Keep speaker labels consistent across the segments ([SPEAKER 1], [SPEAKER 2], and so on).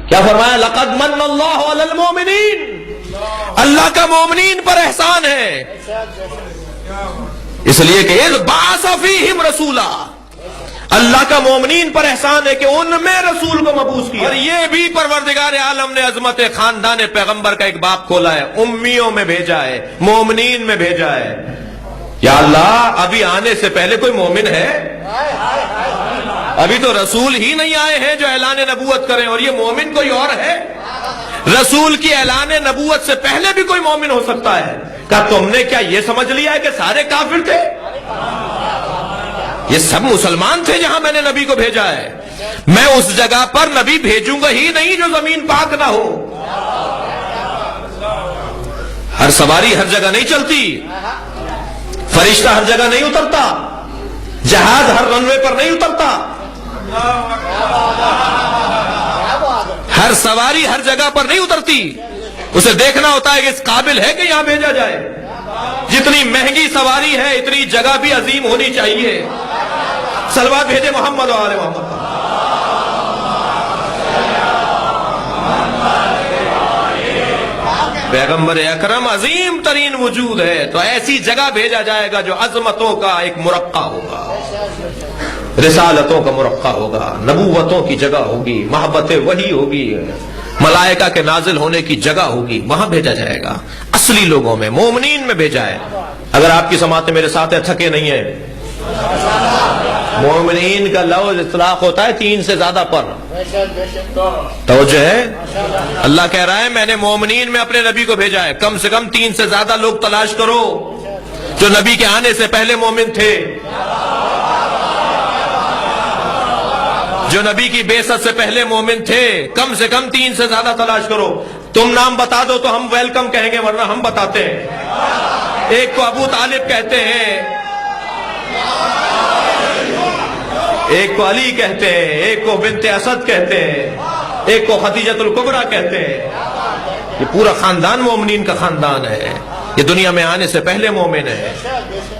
[SPEAKER 1] کیا فرمایا؟ لقد من اللہ علی المؤمنین، اللہ کا مومنین پر احسان ہے، اس لیے کہ اذ بعث فیہم رسولا، اللہ کا مومنین پر احسان ہے کہ ان میں رسول کو مبعوث کیا۔ اور یہ بھی پروردگار عالم نے عظمت خاندان پیغمبر کا ایک باب کھولا ہے، امیوں میں بھیجا ہے، مومنین میں بھیجا ہے۔ یا اللہ، ابھی آنے سے پہلے کوئی مومن ہے؟ ابھی تو رسول ہی نہیں آئے ہیں جو اعلان نبوت کریں، اور یہ مومن کوئی اور ہے؟ رسول کی اعلان نبوت سے پہلے بھی کوئی مومن ہو سکتا ہے؟ کہا تم نے کیا یہ سمجھ لیا ہے کہ سارے کافر تھے؟ یہ سب مسلمان تھے جہاں میں نے نبی کو بھیجا ہے۔ میں اس جگہ پر نبی بھیجوں گا ہی نہیں جو زمین پاک نہ ہو۔ ہر سواری ہر جگہ نہیں چلتی، فرشتہ ہر جگہ نہیں اترتا، جہاز ہر رن وے پر نہیں اترتا، ہر سواری ہر جگہ پر نہیں اترتی۔ اسے دیکھنا ہوتا ہے کہ اس قابل ہے کہ یہاں بھیجا جائے۔ جتنی مہنگی سواری ہے اتنی جگہ بھی عظیم ہونی چاہیے۔ صلوات بھیجے محمد و آل محمد۔ پیغمبر اکرم عظیم ترین وجود ہے، تو ایسی جگہ بھیجا جائے گا جو عظمتوں کا ایک مرقع ہوگا، رسالتوں کا مرقع ہوگا، نبوتوں کی جگہ ہوگی، محبت وحی ہوگی، ملائکہ کے نازل ہونے کی جگہ ہوگی، وہاں بھیجا جائے گا۔ اصلی لوگوں میں، مومنین میں بھیجا ہے۔ اگر آپ کی سماعتیں میرے ساتھ ہیں، تھکے نہیں ہیں، مومنین کا لفظ اطلاق ہوتا ہے 3 سے زیادہ پر، توجہ ہے؟ اللہ کہہ رہا ہے میں نے مومنین میں اپنے نبی کو بھیجا ہے، کم سے کم 3 سے زیادہ لوگ تلاش کرو جو نبی کے آنے سے پہلے مومن تھے، جو نبی کی بعثت سے پہلے مومن تھے، کم سے کم 3 سے زیادہ تلاش کرو۔ تم نام بتا دو تو ہم ویلکم کہیں گے، ورنہ ہم بتاتے ہیں۔ ایک کو ابو طالب کہتے ہیں، ایک کو علی کہتے ہیں، ایک کو بنت اسد کہتے ہیں، ایک کو خدیجۃ الکبریٰ کہتے ہیں۔ یہ پورا خاندان مومنین کا خاندان ہے، یہ دنیا میں آنے سے پہلے مومن ہے۔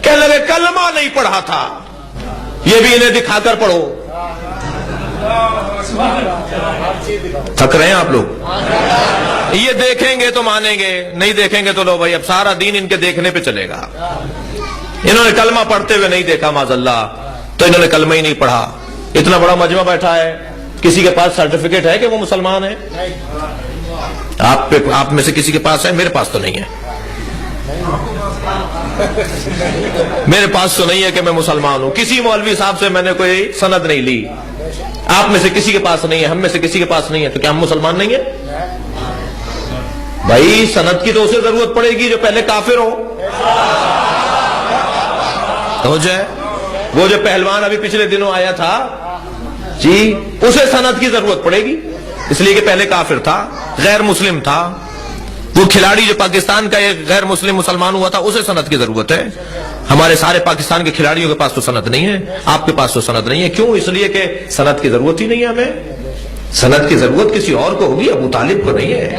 [SPEAKER 1] کہنے لگے کلمہ نہیں پڑھا تھا، یہ بھی انہیں دکھا کر پڑھو۔ تھک رہے ہیں آپ لوگ؟ یہ دیکھیں گے تو مانیں گے، نہیں دیکھیں گے تو لو بھائی اب سارا دین ان کے دیکھنے پہ چلے گا۔ انہوں نے کلمہ پڑھتے ہوئے نہیں دیکھا معاذ اللہ، تو انہوں نے کلمہ ہی نہیں پڑھا۔ اتنا بڑا مجمع بیٹھا ہے، کسی کے پاس سرٹیفکیٹ ہے کہ وہ مسلمان ہے؟ آپ میں سے کسی کے پاس ہے؟ میرے پاس تو نہیں ہے، میرے پاس تو نہیں ہے کہ میں مسلمان ہوں۔ کسی مولوی صاحب سے میں نے کوئی سند نہیں لی، آپ میں سے کسی کے پاس نہیں ہے، ہم میں سے کسی کے پاس نہیں ہے، تو کیا ہم مسلمان نہیں ہیں؟ بھائی سند کی تو اسے ضرورت پڑے گی جو پہلے کافر ہو۔ ہو جائے وہ جو پہلوان ابھی پچھلے دنوں آیا تھا جی، اسے سند کی ضرورت پڑے گی، اس لیے کہ پہلے کافر تھا، غیر مسلم تھا۔ وہ کھلاڑی جو پاکستان کا ایک غیر مسلم مسلمان ہوا تھا، اسے سند کی ضرورت ہے۔ ہمارے سارے پاکستان کے کھلاڑیوں کے پاس تو سند نہیں ہے، آپ کے پاس تو سند نہیں ہے۔ کیوں؟ اس لیے کہ سند کی ضرورت ہی نہیں ہے ہمیں۔ سند کی ضرورت کسی اور کو ہوگی، ابو طالب کو نہیں ہے،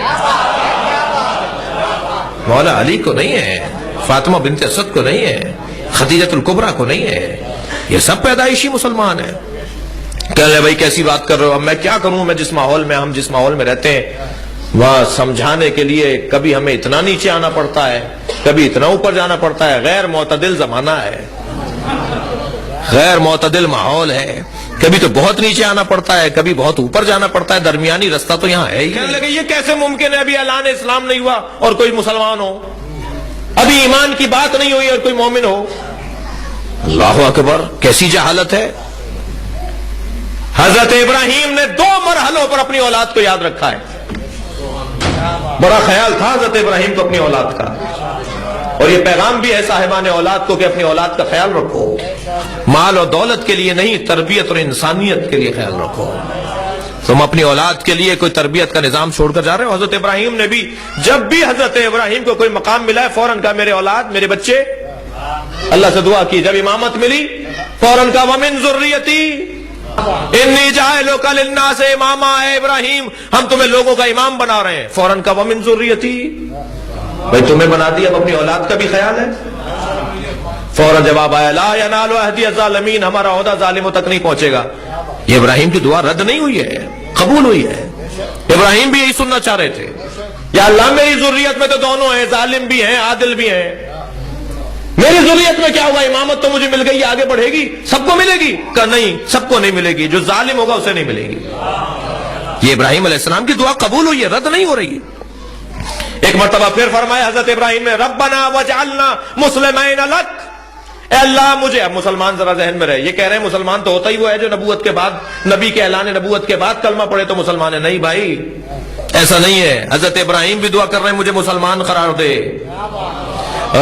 [SPEAKER 1] مولا علی کو نہیں ہے، فاطمہ بنت اسد کو نہیں ہے، خدیجۃ الکبریٰ کو نہیں ہے۔ یہ سب پیدائشی مسلمان ہیں۔ کہہ رہے بھائی کیسی بات کر رہے ہو؟ اب میں کیا کروں؟ میں جس ماحول میں، ہم جس ماحول میں رہتے ہیں وہاں سمجھانے کے لیے کبھی ہمیں اتنا نیچے آنا پڑتا ہے، کبھی اتنا اوپر جانا پڑتا ہے۔ غیر معتدل زمانہ ہے، غیر معتدل ماحول ہے، کبھی تو بہت نیچے آنا پڑتا ہے، کبھی بہت اوپر جانا پڑتا ہے، درمیانی رستہ تو یہاں ہے ہی۔ کہنے لگے یہ کیسے ممکن ہے ابھی اعلان اسلام نہیں ہوا اور کوئی مسلمان ہو، ابھی ایمان کی بات نہیں ہوئی اور کوئی مومن ہو؟ اللہ اکبر، کیسی جہالت ہے۔ حضرت ابراہیم نے 2 مرحلوں پر اپنی اولاد کو یاد رکھا ہے۔ بڑا خیال تھا حضرت ابراہیم کو اپنی اولاد کا، اور یہ پیغام بھی ہے صاحبان اولاد کو کہ اپنی اولاد کا خیال رکھو، مال اور دولت کے لیے نہیں، تربیت اور انسانیت کے لیے خیال رکھو۔ تم اپنی اولاد کے لیے کوئی تربیت کا نظام چھوڑ کر جا رہے ہو؟ حضرت ابراہیم نے بھی، جب بھی حضرت ابراہیم کو کوئی مقام ملا ہے فوراً کہا میرے اولاد، میرے بچے، اللہ سے دعا کی۔ جب امامت ملی فوراً کہا ومن ذریتی انی جاعلک للناس اماما، اے ابراہیم ہم تمہیں لوگوں کا امام بنا رہے ہیں۔ فوراً کہا ومن ذریتی، بھائی تمہیں بنا دیا، اب اپنی اولاد کا بھی خیال ہے۔ فوراً جواب آیا لا ینال عہدی الظالمین، ہمارا عہدہ ظالموں تک نہیں پہنچے گا۔ یہ ابراہیم کی دعا رد نہیں ہوئی ہے، قبول ہوئی ہے۔ ابراہیم بھی یہی سننا چاہ رہے تھے، یا اللہ میری ذریت میں تو دونوں ہیں، ظالم بھی ہیں عادل بھی ہیں، میری ذریت میں کیا ہوگا، امامت تو مجھے مل گئی، آگے بڑھے گی، سب کو ملے گی؟ کہ نہیں، سب کو نہیں ملے گی، جو ظالم ہوگا اسے نہیں ملے گی۔ یہ ابراہیم علیہ السلام کی دعا قبول ہوئی ہے، رد نہیں ہو رہی ہے۔ ایک مرتبہ پھر فرمایا حضرت ابراہیم نے، ربنا وجعلنا مسلمین لک، اے اللہ مجھے، اب مسلمان ذرا ذہن میں رہے، یہ کہہ رہے ہیں مسلمان تو ہوتا ہی وہ ہے جو نبوت کے بعد، نبی کے اعلان نبوت کے بعد کلمہ پڑھے تو مسلمان ہے۔ نہیں بھائی، ایسا نہیں ہے۔ حضرت ابراہیم بھی دعا کر رہے ہیں مجھے مسلمان قرار دے،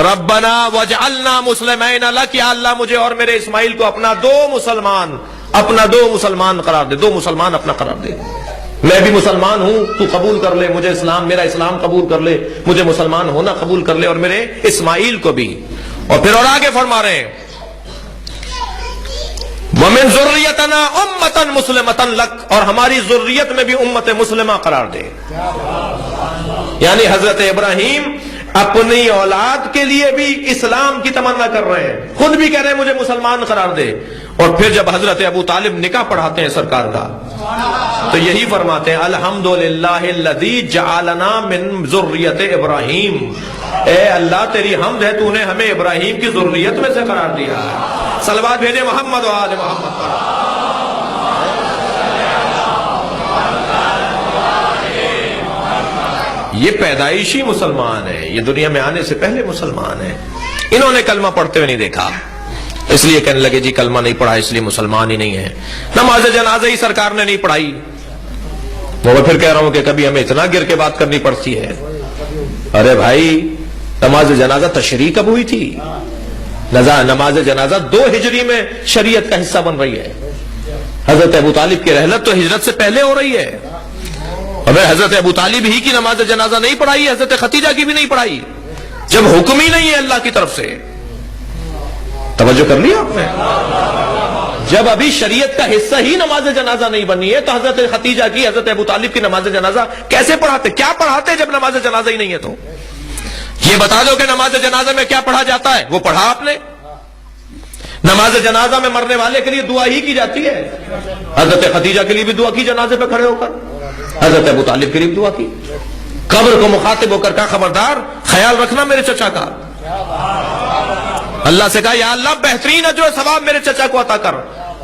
[SPEAKER 1] ربنا وجعلنا مسلمین لک، یا اللہ مجھے اور میرے اسماعیل کو اپنا دو مسلمان قرار دے، دو مسلمان اپنا قرار دے۔ میں بھی مسلمان ہوں، تو قبول کر لے مجھے، اسلام میرا اسلام قبول کر لے، مجھے مسلمان ہونا قبول کر لے، اور میرے اسماعیل کو بھی۔ اور پھر اور آگے فرما رہے ہیں، وَمِن ذُرِّيَّتَنَا أُمَّةً مُسْلِمَةً لَكَ، اور ہماری ذریت میں بھی امت مسلمہ قرار دے۔ یعنی حضرت ابراہیم اپنی اولاد کے لیے بھی اسلام کی تمنا کر رہے ہیں، خود بھی کہہ رہے ہیں مجھے مسلمان قرار دے۔ اور پھر جب حضرت ابو طالب نکاح پڑھاتے ہیں سرکار کا تو یہی فرماتے ہیں، الحمدللہ الذی جعلنا من ذریت ابراہیم، اے اللہ تیری حمد ہے تو نے ہمیں ابراہیم کی ذریت میں سے قرار دیا ہے۔ صلوات بھیجے محمد و آل محمد پر۔ یہ پیدائشی مسلمان ہے، یہ دنیا میں آنے سے پہلے مسلمان ہے، انہوں نے کلمہ پڑھتے ہوئے نہیں دیکھا، اس لیے کہنے لگے جی کلمہ نہیں پڑھا اس لیے مسلمان ہی نہیں ہے۔ نماز جنازہ ہی سرکار نے نہیں پڑھائی، میں پھر کہہ رہا ہوں کہ کبھی ہمیں اتنا گر کے بات کرنی پڑتی ہے۔ ارے بھائی، نماز جنازہ تشریع کب ہوئی تھی؟ نماز جنازہ 2 ہجری میں شریعت کا حصہ بن رہی ہے۔ حضرت ابو طالب کی رحلت تو ہجرت سے پہلے ہو رہی ہے، اور حضرت ابو طالب ہی کی نماز جنازہ نہیں پڑھائی، حضرت ختیجہ کی بھی نہیں پڑھائی، جب حکم ہی نہیں ہے اللہ کی طرف سے۔ توجہ کر لیا آپ نے؟ جب ابھی شریعت کا حصہ ہی نماز جنازہ نہیں بنی ہے تو حضرت ختیجہ کی، حضرت ابو طالب کی نماز جنازہ کیسے پڑھاتے؟ کیا پڑھاتے جب نماز جنازہ ہی نہیں ہے؟ تو یہ بتا دو کہ نماز جنازہ میں کیا پڑھا جاتا ہے، وہ پڑھا آپ نے؟ نماز جنازہ میں مرنے والے کے لیے دعا ہی کی جاتی ہے، حضرت ختیجہ کے لیے بھی دعا کی جنازے پہ کھڑے ہو کر، حضرت ابو طالب کے لیے بھی دعا کی، قبر کو مخاطب ہو کر کہا خبردار خیال رکھنا میرے چچا کا۔ اللہ سے کہا یا اللہ بہترین اجر و ثواب میرے چچا کو عطا کر،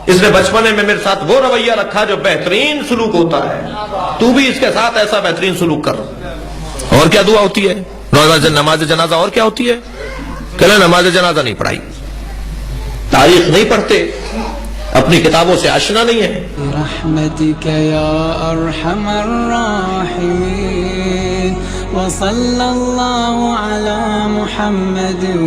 [SPEAKER 1] اس نے بچپنے میں میرے ساتھ وہ رویہ رکھا جو بہترین سلوک ہوتا ہے، تو بھی اس کے ساتھ ایسا بہترین سلوک کر۔ اور کیا دعا ہوتی ہے نماز جنازہ؟ اور کیا ہوتی ہے؟ کہ نماز جنازہ نہیں پڑھائی، تاریخ نہیں پڑھتے، اپنی کتابوں سے آشنا نہیں ہے۔
[SPEAKER 2] برحمتک یا ارحم الراحمین وصلی اللہ علی محمد و